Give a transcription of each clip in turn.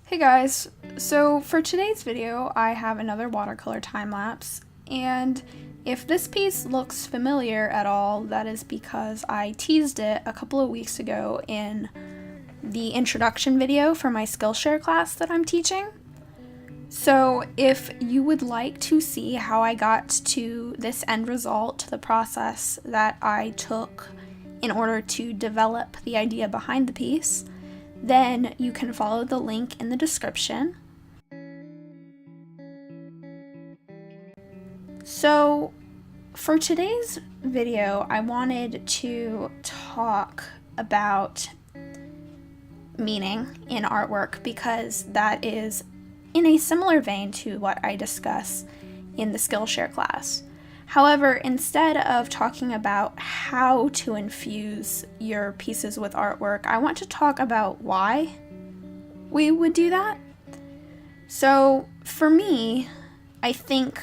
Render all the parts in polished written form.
Hey guys, so for today's video I have another watercolor time lapse, and if this piece looks familiar at all, that is because I teased it a couple of weeks ago in the introduction video for my SkillShare class that I'm teaching. So if you would like to see how I got to this end result, the process that I took in order to develop the idea behind the piece, then you can follow the link in the description. So for today's video, I wanted to talk about meaning in artwork because that is in a similar vein to what I discuss in the Skillshare class. However, instead of talking about how to infuse your pieces with artwork, I want to talk about why we would do that. So for me, I think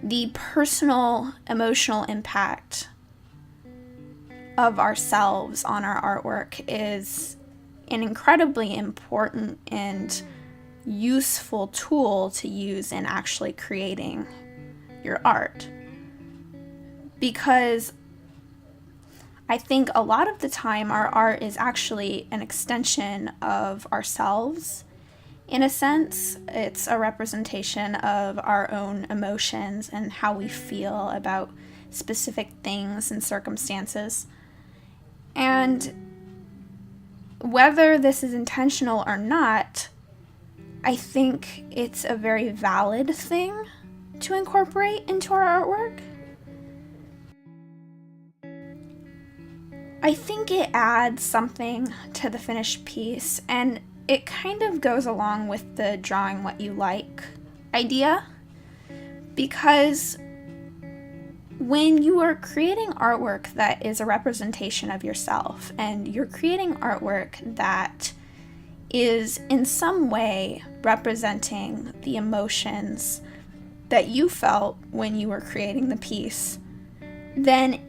the personal emotional impact of ourselves on our artwork is an incredibly important and useful tool to use in actually creating your art. Because I think a lot of the time our art is actually an extension of ourselves. In a sense, it's a representation of our own emotions and how we feel about specific things and circumstances. And whether this is intentional or not, I think it's a very valid thing to incorporate into our artwork. I think it adds something to the finished piece, and it kind of goes along with the drawing what you like idea, because when you are creating artwork that is a representation of yourself, and you're creating artwork that is in some way representing the emotions that you felt when you were creating the piece, then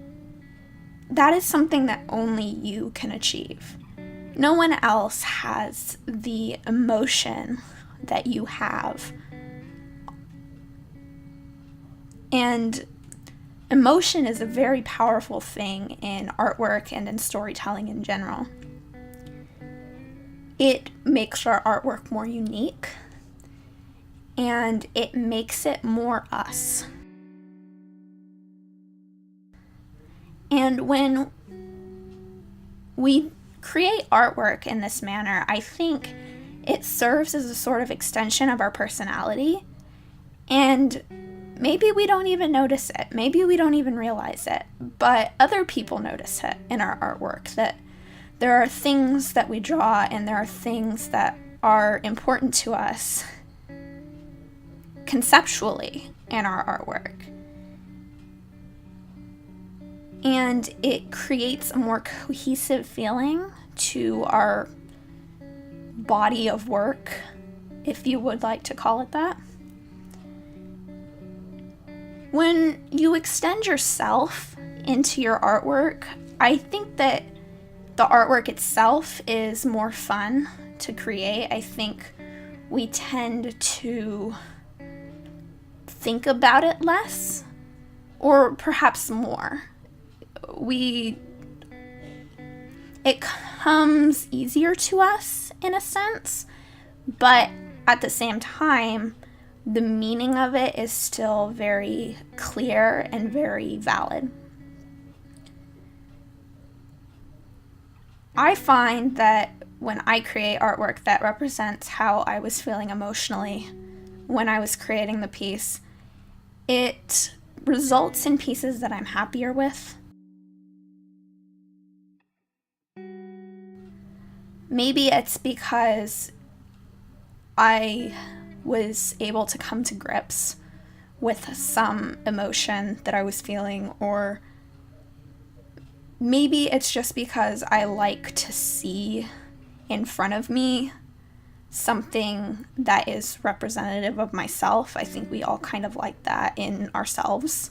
that is something that only you can achieve. No one else has the emotion that you have. And emotion is a very powerful thing in artwork and in storytelling in general. It makes our artwork more unique, and it makes it more us. And when we create artwork in this manner, I think it serves as a sort of extension of our personality, and maybe we don't even notice it, maybe we don't even realize it, but other people notice it in our artwork, that there are things that we draw and there are things that are important to us conceptually in our artwork. And it creates a more cohesive feeling to our body of work, if you would like to call it that. When you extend yourself into your artwork, I think that the artwork itself is more fun to create. I think we tend to think about it less, or perhaps more. It comes easier to us in a sense, but at the same time, the meaning of it is still very clear and very valid. I find that when I create artwork that represents how I was feeling emotionally when I was creating the piece, it results in pieces that I'm happier with. Maybe it's because I was able to come to grips with some emotion that I was feeling, or maybe it's just because I like to see in front of me something that is representative of myself. I think we all kind of like that in ourselves.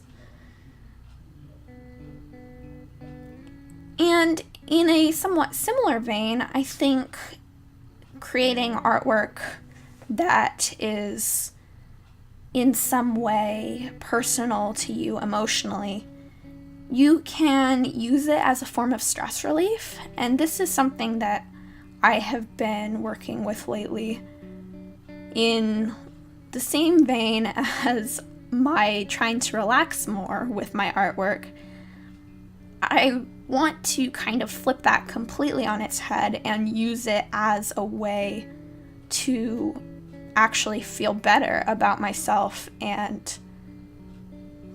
And in a somewhat similar vein, I think creating artwork that is in some way personal to you emotionally, you can use it as a form of stress relief. And this is something that I have been working with lately in the same vein as my trying to relax more with my artwork. I want to kind of flip that completely on its head and use it as a way to actually feel better about myself and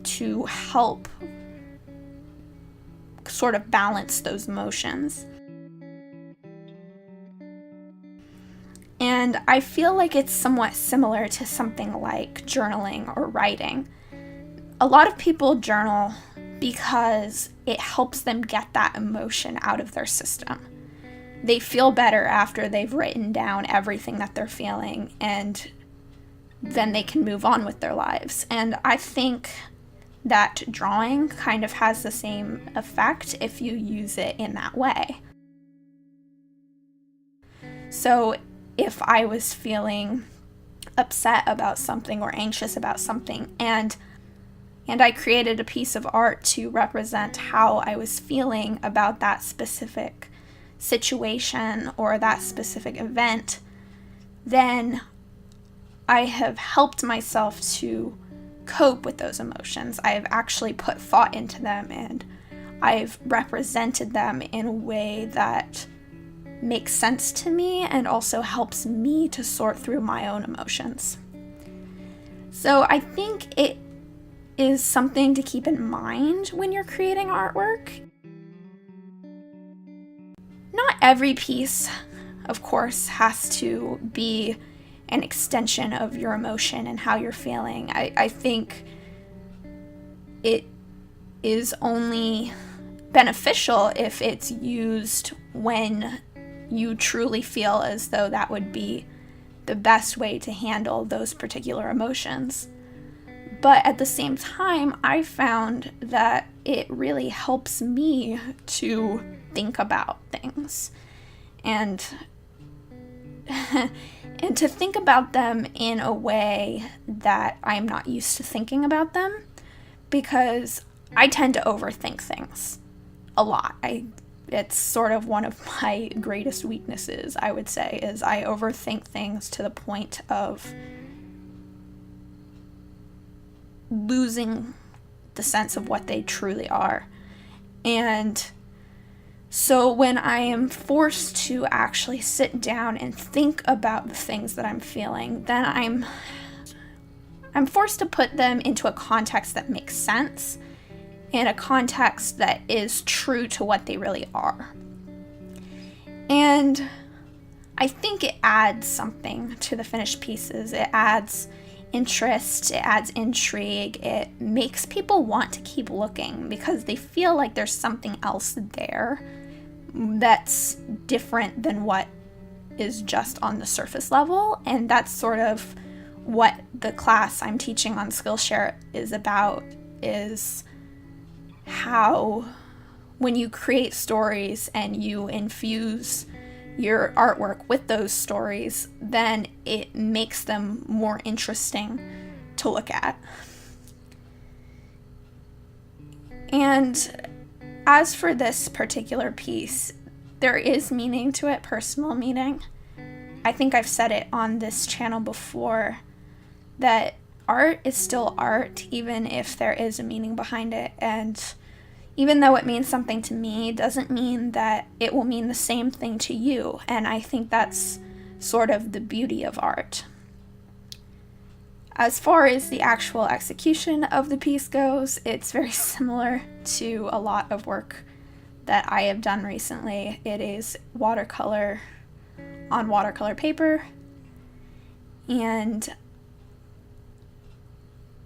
to help sort of balance those emotions. And I feel like it's somewhat similar to something like journaling or writing. A lot of people journal because it helps them get that emotion out of their system. They feel better after they've written down everything that they're feeling, and then they can move on with their lives. And I think that drawing kind of has the same effect if you use it in that way. So if I was feeling upset about something or anxious about something, and I created a piece of art to represent how I was feeling about that specific situation or that specific event, then I have helped myself to cope with those emotions. I have actually put thought into them, and I've represented them in a way that makes sense to me and also helps me to sort through my own emotions. So I think it is something to keep in mind when you're creating artwork. Not every piece, of course, has to be an extension of your emotion and how you're feeling. I think it is only beneficial if it's used when you truly feel as though that would be the best way to handle those particular emotions. But at the same time, I found that it really helps me to think about things and and to think about them in a way that I'm not used to thinking about them, because I tend to overthink things a lot. It's sort of one of my greatest weaknesses, I would say, is I overthink things to the point of losing the sense of what they truly are. And so when I am forced to actually sit down and think about the things that I'm feeling, then I'm forced to put them into a context that makes sense, in a context that is true to what they really are. And I think it adds something to the finished pieces. It adds interest, it adds intrigue, it makes people want to keep looking because they feel like there's something else there that's different than what is just on the surface level. And that's sort of what the class I'm teaching on SkillShare is about, is how when you create stories and you infuse your artwork with those stories, then it makes them more interesting to look at. And as for this particular piece, there is meaning to it, personal meaning. I think I've said it on this channel before, that art is still art, even if there is a meaning behind it. And even though it means something to me, doesn't mean that it will mean the same thing to you. And I think that's sort of the beauty of art. As far as the actual execution of the piece goes, it's very similar to a lot of work that I have done recently. It is watercolor on watercolor paper, and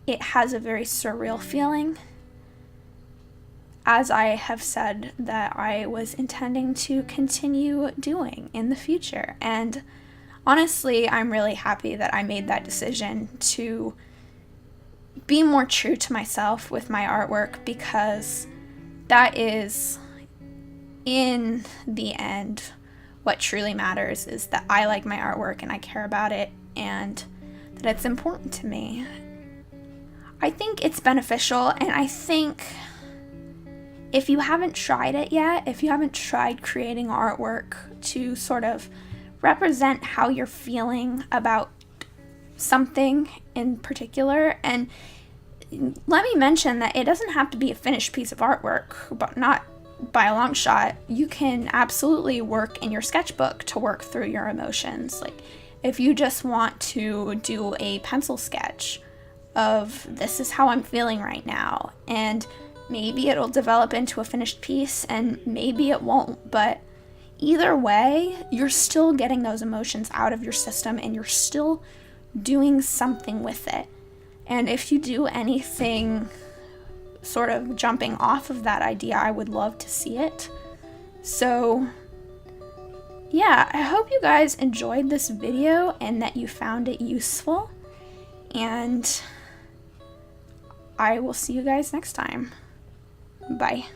it has a very surreal feeling. As I have said, that I was intending to continue doing in the future. And honestly, I'm really happy that I made that decision to be more true to myself with my artwork, because that is, in the end, what truly matters is that I like my artwork and I care about it and that it's important to me. I think it's beneficial, and I think if you haven't tried it yet, if you haven't tried creating artwork to sort of represent how you're feeling about something in particular, and let me mention that it doesn't have to be a finished piece of artwork, but not by a long shot. You can absolutely work in your sketchbook to work through your emotions. Like if you just want to do a pencil sketch of this is how I'm feeling right now, and maybe it'll develop into a finished piece and maybe it won't, but either way, you're still getting those emotions out of your system and you're still doing something with it. And if you do anything sort of jumping off of that idea, I would love to see it. So yeah, I hope you guys enjoyed this video and that you found it useful, and I will see you guys next time. Bye.